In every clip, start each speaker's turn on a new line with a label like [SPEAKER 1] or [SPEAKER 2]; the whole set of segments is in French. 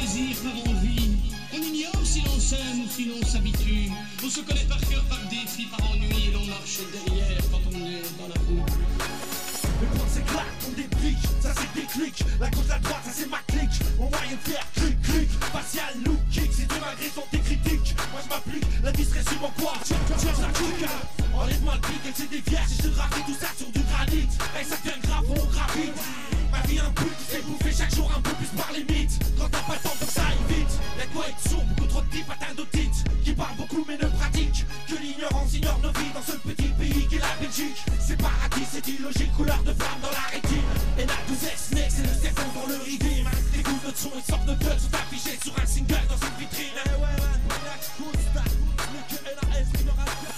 [SPEAKER 1] plaisir, par envie. On ignore si l'on s'aime ou si l'on s'habitue. On se connaît par cœur, par défi, par ennui, et l'on marche derrière quand on est dans la rue.
[SPEAKER 2] Le point s'éclate, on débrique, ça c'est des clics. La gauche, la droite, ça c'est ma clique. On moyen de faire clic, clic, facial, look, kick. Si tu malgré sont tes critiques, moi je m'applique, la vie se résume en quoi? Tiens, la clique, enlève-moi le pic, elle c'est des vierges. Et je te gravis tout ça sur du granit. Et ça devient grave, on gravite. Ma vie un but, c'est bouffer chaque jour un peu plus par les mythes. Quand t'as pas le temps, faut que ça aille vite. Y'a quoi être sourd, beaucoup trop de types atteints d'otite, qui parlent beaucoup mais ne pratiquent que l'ignorance ignore nos vies dans ce petit pays qu'est la Belgique. C'est paradis, c'est illogique, couleur de flamme dans la rétine. Et la 12S Next, c'est le serpent dans le rivine. T'écoutes notre son, une sorte de gueule sont affichés sur un single dans une vitrine. Eh ouais, relax, cool, stack, mais que LAS qui n'aura pas.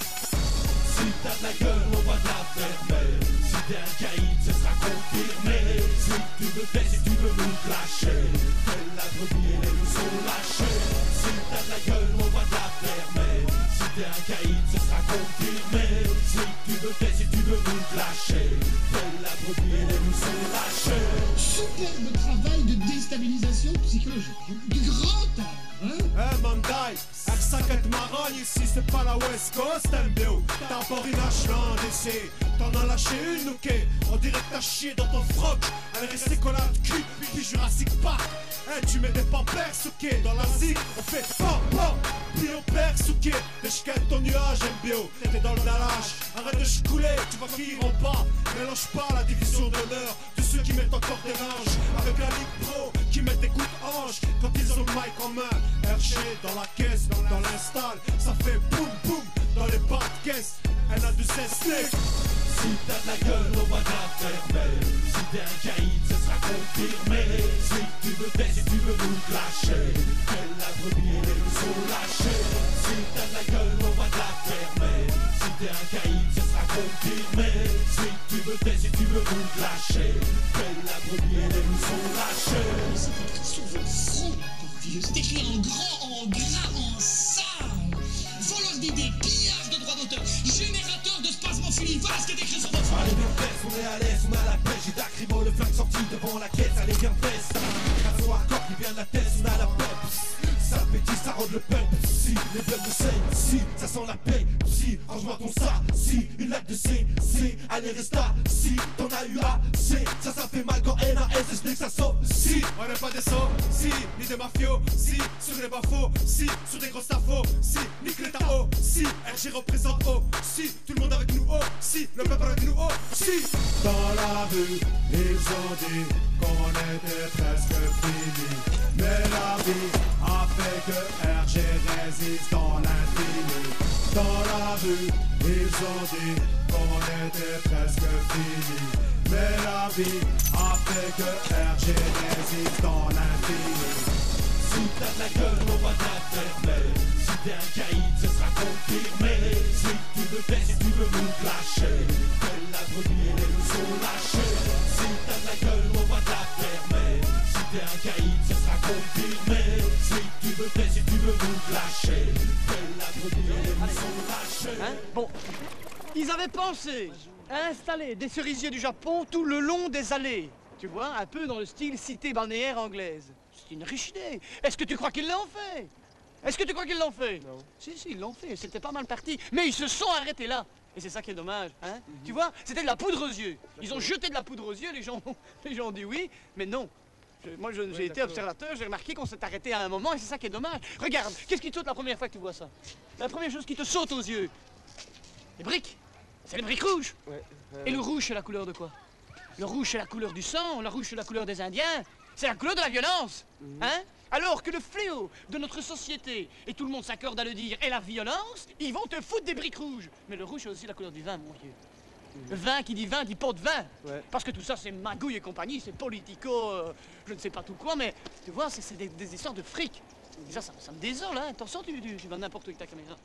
[SPEAKER 2] Si t'as de la gueule, on va te la fermer. Si t'es un caïd, ce sera confirmé. Si tu veux faire, si tu veux nous clasher, telle la brebis et les loups sont lâchés. Si t'as de la gueule, on va te la fermer. Si t'es un caïd, ce sera confirmé. Si tu veux faire, si tu veux nous clasher, telle la brebis et les loups sont lâchés.
[SPEAKER 1] Superbe travail de déstabilisation psychologique. Du grand art, hein?
[SPEAKER 3] Eh Mandai, R5 est marronne ici, c'est pas la West Coast, MBO. T'as encore une Ashland ici, t'en as lâché une, ok. On dirait que t'as chié dans ton froc. Elle est restée collade cul, puis Jurassic Park. Eh, tu mets des pampers, ok. Dans la zig, on fait pam pam, puis on perce, ok. Déchquette ton nuage, MBO, t'es dans le dallage. Arrête de ch'couler, tu vois qu'ils iront pas. Mélange pas la division d'honneur de ceux qui mettent encore des linges avec la Ligue Pro, qui mettent des coups de hanche quand ils ont le mic en main. RG dans la caisse, dans l'install, ça fait boum boum dans les bas de caisse. Elle a du cesse.
[SPEAKER 2] Si t'as de la gueule, on va te la fermer. Si t'es un caïd, ce sera confirmé. Si tu veux faire, si tu veux nous clasher, telle la brebis et les loups sont lâchés. Si t'as de la gueule, on va te la fermer. Si t'es un caïd, ce sera confirmé. Si tu veux faire, si tu veux nous clasher, telle la brebis et les loups sont lâchés.
[SPEAKER 1] C'est écrit sur vos fronts, Dieu. C'est écrit en grand, en gras, en sale. Voleur d'idées, pillage de droits d'auteur, générateur de spasmophilie. Voilà ce qui est écrit sur vos fronts.
[SPEAKER 2] Allez bien fesse, on est à l'aise, on a la pêche. J'ai d'acrymo, le flingue sorti devant la caisse. Allez bien fesse, un hardcore qui vient de la tête, on a la peps. Ça pétille, ça rend le pep. Si, les blocs de scène, si, ça sent la paix. Si, range-moi ton ça, si, une lettre de C, C, allez resta, si, t'en as eu assez. Ça fait mal quand NAS explique ça sauve. Si,
[SPEAKER 3] on n'est pas des sauts, si, ni des mafios, si, sur les bafos, si, sur des grosses tafos, si, nique l'état haut, si, RG représente haut, si, tout le monde avec nous haut, si, le peuple avec nous haut, si. Dans la rue, ils ont dit qu'on était presque fini, mais la vie a fait que RG résiste dans l'infini. Dans la rue, ils ont dit qu'on était presque fini, mais la vie a fait que RG résiste dans l'infini.
[SPEAKER 2] Si t'as de la gueule, on va te la fermer. Si t'es un caïd, ce sera confirmé. Si tu veux faire, si tu veux nous clasher, telle la brebis et les loups sont lâchés. Si t'as de la gueule, on va te la fermer. Si t'es un caïd, ce sera confirmé. Si tu veux faire, si tu veux nous clasher, telle la brebis et les loups sont lâchés.
[SPEAKER 4] Hein? Bon, ils avaient pensé à installer des cerisiers du Japon tout le long des allées. Tu vois, un peu dans le style cité balnéaire anglaise. C'est une riche idée. Est-ce que tu crois qu'ils l'ont fait? Est-ce que tu crois qu'ils l'ont fait? Non. Si, ils l'ont fait. C'était pas mal parti. Mais ils se sont arrêtés là. Et c'est ça qui est dommage, hein? Tu vois, c'était de la poudre aux yeux. Ils ont jeté de la poudre aux yeux, les gens ont dit oui, mais non. Moi, j'ai été observateur, j'ai remarqué qu'on s'est arrêté à un moment et c'est ça qui est dommage. Regarde, qu'est-ce qui te saute la première fois que tu vois ça? La première chose qui te saute aux yeux, les briques. C'est les briques rouges. Et le rouge, c'est la couleur de quoi? Le rouge, c'est la couleur du sang, le rouge, c'est la couleur des Indiens. C'est la couleur de la violence, hein? Alors que le fléau de notre société, et tout le monde s'accorde à le dire, est la violence, ils vont te foutre des briques rouges. Mais le rouge, c'est aussi la couleur du vin, mon vieux. Le vin qui dit vin dit pot de vin. Parce que tout ça, c'est magouille et compagnie, c'est politico, je ne sais pas tout quoi, mais tu vois, c'est des histoires de fric. Et ça me désole, hein. Attention, tu vas n'importe où avec ta caméra.